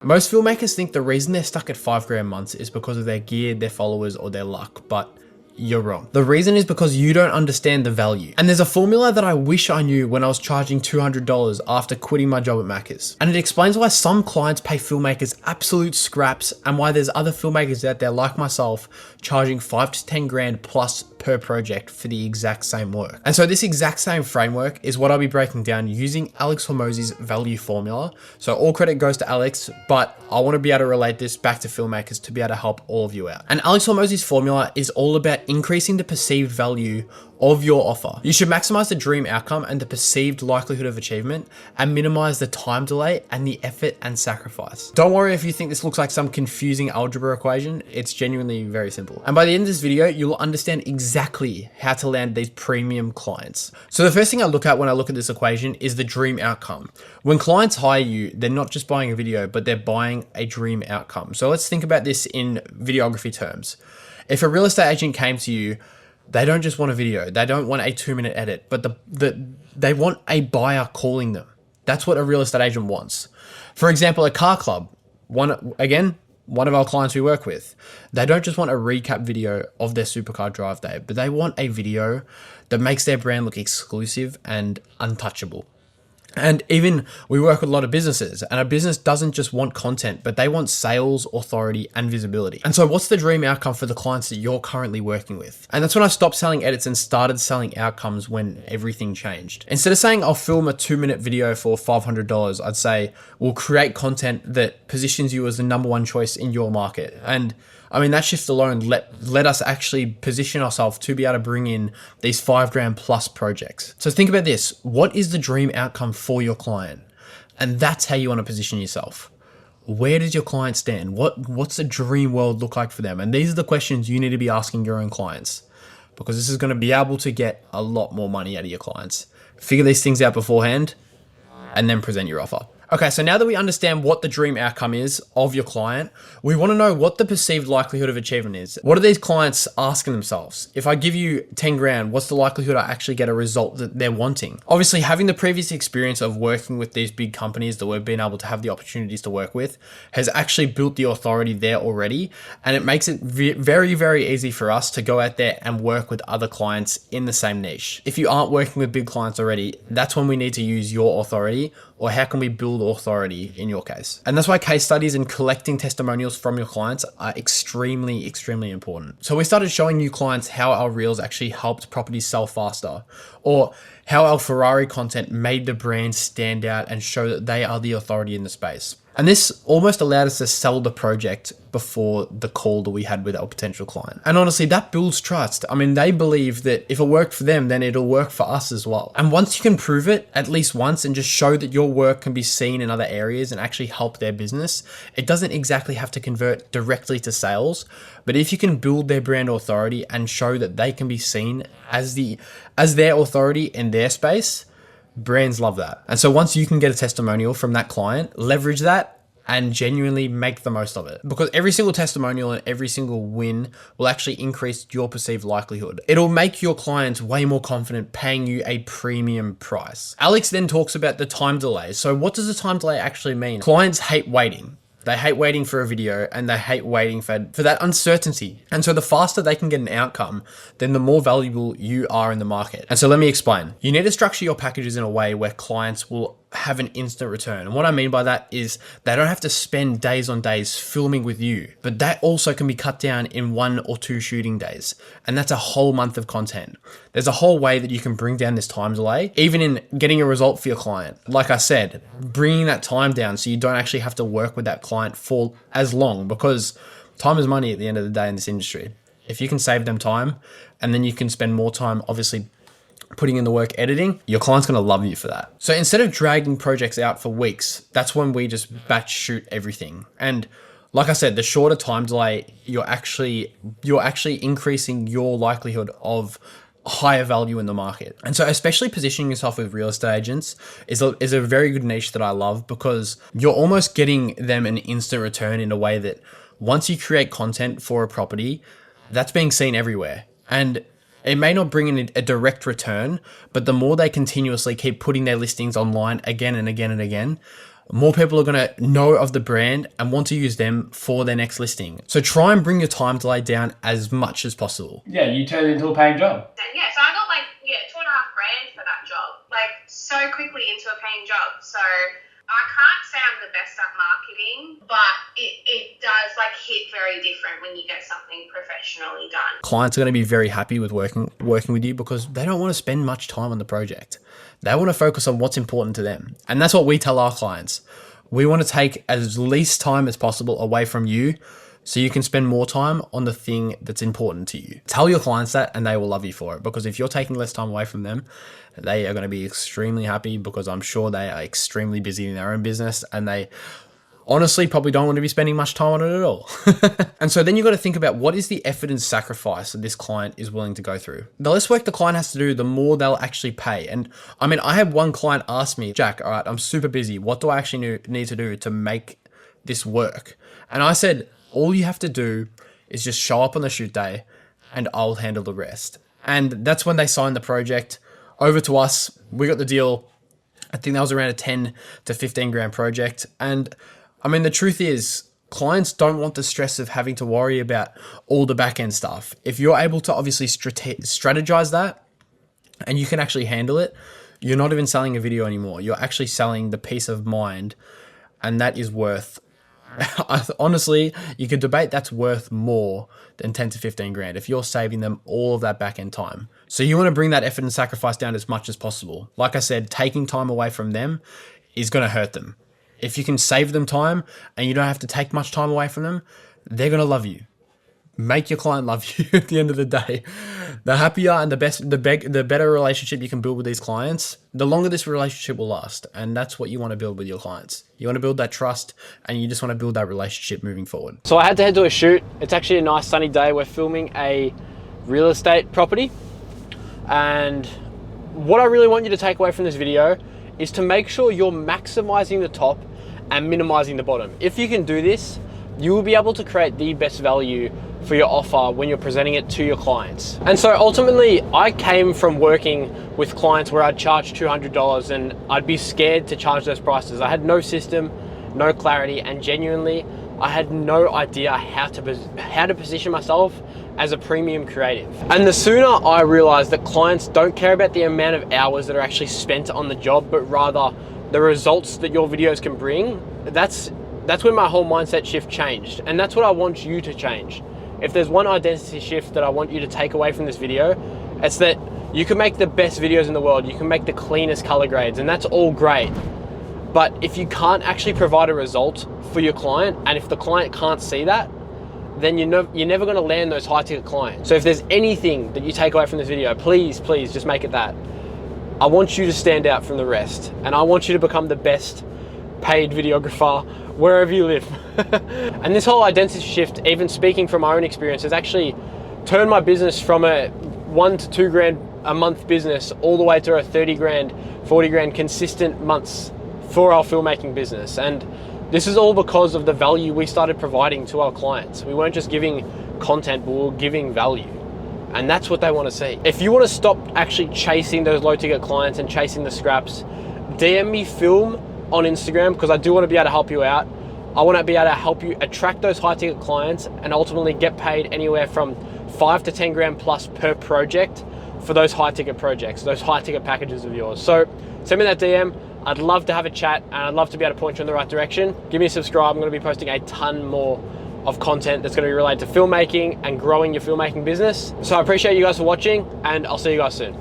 Most filmmakers think the reason they're stuck at 5 grand months is because of their gear, their followers, or their luck, but you're wrong. The reason is because you don't understand the value. And there's a formula that I wish I knew when I was charging $200 after quitting my job at Macca's. And it explains why some clients pay filmmakers absolute scraps and why there's other filmmakers out there like myself charging 5 to 10 grand plus per project for the exact same work. And so this exact same framework is what I'll be breaking down using Alex Hormozi's value formula. So all credit goes to Alex, but I want to be able to relate this back to filmmakers to be able to help all of you out. And Alex Hormozi's formula is all about increasing the perceived value of your offer. You should maximize the dream outcome and the perceived likelihood of achievement and minimize the time delay and the effort and sacrifice. Don't worry if you think this looks like some confusing algebra equation, it's genuinely very simple. And by the end of this video, you'll understand exactly how to land these premium clients. So the first thing I look at when I look at this equation is the dream outcome. When clients hire you, they're not just buying a video, but they're buying a dream outcome. So let's think about this in videography terms. If a real estate agent came to you, they don't just want a video. They don't want a 2-minute edit, but they want a buyer calling them. That's what a real estate agent wants. For example, a car club, one of our clients we work with, they don't just want a recap video of their supercar drive day, but they want a video that makes their brand look exclusive and untouchable. And even we work with a lot of businesses, and a business doesn't just want content, but they want sales, authority, and visibility. And so what's the dream outcome for the clients that you're currently working with? And that's when I stopped selling edits and started selling outcomes when everything changed. Instead of saying I'll film a 2-minute video for $500, I'd say we'll create content that positions you as the #1 choice in your market. And I mean, that shift alone let us actually position ourselves to be able to bring in these 5 grand plus projects. So think about this. What is the dream outcome for your client? And that's how you want to position yourself. Where does your client stand? What's the dream world look like for them? And these are the questions you need to be asking your own clients, because this is going to be able to get a lot more money out of your clients. Figure these things out beforehand and then present your offer. Okay, so now that we understand what the dream outcome is of your client, we want to know what the perceived likelihood of achievement is. What are these clients asking themselves? If I give you 10 grand, what's the likelihood I actually get a result that they're wanting? Obviously, having the previous experience of working with these big companies that we've been able to have the opportunities to work with has actually built the authority there already. And it makes it very, very easy for us to go out there and work with other clients in the same niche. If you aren't working with big clients already, that's when we need to use your authority, or how can we build authority in your case? And that's why case studies and collecting testimonials from your clients are extremely, extremely important. So we started showing new clients how our reels actually helped properties sell faster, or how our Ferrari content made the brand stand out and show that they are the authority in the space. And this almost allowed us to sell the project before the call that we had with our potential client. And honestly, that builds trust. I mean, they believe that if it worked for them, then it'll work for us as well. And once you can prove it at least once and just show that your work can be seen in other areas and actually help their business, it doesn't exactly have to convert directly to sales. But if you can build their brand authority and show that they can be seen as their authority in their space, brands love that. And so once you can get a testimonial from that client, leverage that and genuinely make the most of it. Because every single testimonial and every single win will actually increase your perceived likelihood. It'll make your clients way more confident paying you a premium price. Alex then talks about the time delay. So what does the time delay actually mean? Clients hate waiting. They hate waiting for a video, and they hate waiting for that uncertainty. And so the faster they can get an outcome, then the more valuable you are in the market. And so let me explain. You need to structure your packages in a way where clients will have an instant return. And what I mean by that is they don't have to spend days on days filming with you, but that also can be cut down in 1 or 2 shooting days. And that's a whole month of content. There's a whole way that you can bring down this time delay, even in getting a result for your client. Like I said, bringing that time down so you don't actually have to work with that client for as long, because time is money at the end of the day in this industry. If you can save them time and then you can spend more time, obviously, putting in the work editing, your client's going to love you for that. So instead of dragging projects out for weeks, that's when we just batch shoot everything. And like I said, the shorter time delay, you're actually increasing your likelihood of higher value in the market. And so especially positioning yourself with real estate agents is a very good niche that I love, because you're almost getting them an instant return in a way that once you create content for a property, that's being seen everywhere. And it may not bring in a direct return, but the more they continuously keep putting their listings online again and again and again, more people are going to know of the brand and want to use them for their next listing. So try and bring your time delay down as much as possible. Yeah, you turn it into a paying job. Yeah, so I got like, $2.5 grand for that job, like so quickly into a paying job. So I can't say I'm the best at marketing, but it does like hit very different when you get something professionally done. Clients are going to be very happy with working with you because they don't want to spend much time on the project. They want to focus on what's important to them. And that's what we tell our clients. We want to take as least time as possible away from you so you can spend more time on the thing that's important to you. Tell your clients that and they will love you for it, because if you're taking less time away from them, they are going to be extremely happy, because I'm sure they are extremely busy in their own business and they honestly probably don't want to be spending much time on it at all. And so then you got to think about what is the effort and sacrifice that this client is willing to go through. The less work the client has to do, the more they'll actually pay. And I mean, I had one client ask me, Jack, all right, I'm super busy. What do I actually need to do to make this work? And I said, all you have to do is just show up on the shoot day and I'll handle the rest. And that's when they signed the project over to us. We got the deal. I think that was around a 10 to 15 grand project. And I mean, the truth is, clients don't want the stress of having to worry about all the back end stuff. If you're able to obviously strategize that and you can actually handle it, you're not even selling a video anymore. You're actually selling the peace of mind, and that is worth, honestly, you could debate that's worth more than 10 to 15 grand if you're saving them all of that back end time. So you want to bring that effort and sacrifice down as much as possible. Like I said, taking time away from them is going to hurt them. If you can save them time and you don't have to take much time away from them, they're going to love you. Make your client love you at the end of the day. The happier and the better relationship you can build with these clients, the longer this relationship will last. And that's what you want to build with your clients. You want to build that trust and you just want to build that relationship moving forward. So I had to head to a shoot. It's actually a nice sunny day. We're filming a real estate property. And what I really want you to take away from this video is to make sure you're maximizing the top and minimizing the bottom. If you can do this, you will be able to create the best value for your offer when you're presenting it to your clients. And so ultimately, I came from working with clients where I'd charge $200 and I'd be scared to charge those prices. I had no system, no clarity, and genuinely, I had no idea how to position myself as a premium creative. And the sooner I realized that clients don't care about the amount of hours that are actually spent on the job, but rather the results that your videos can bring, that's when my whole mindset shift changed. And that's what I want you to change. If there's one identity shift that I want you to take away from this video, it's that you can make the best videos in the world, you can make the cleanest color grades, and that's all great. But if you can't actually provide a result for your client, and if the client can't see that, then you're never gonna land those high ticket clients. So if there's anything that you take away from this video, please just make it that. I want you to stand out from the rest, and I want you to become the best paid videographer wherever you live. And this whole identity shift, even speaking from my own experience, has actually turned my business from a 1 to 2 grand a month business all the way to a 30 grand, 40 grand consistent months for our filmmaking business. And this is all because of the value we started providing to our clients. We weren't just giving content, but we were giving value. And that's what they want to see. If you want to stop actually chasing those low ticket clients and chasing the scraps, DM me film on Instagram, because I do want to be able to help you out. I want to be able to help you attract those high ticket clients and ultimately get paid anywhere from 5 to 10 grand plus per project for those high ticket projects, those high ticket packages of yours. So send me that DM. I'd love to have a chat and I'd love to be able to point you in the right direction. Give me a subscribe. I'm going to be posting a ton more of content that's going to be related to filmmaking and growing your filmmaking business. So I appreciate you guys for watching, and I'll see you guys soon.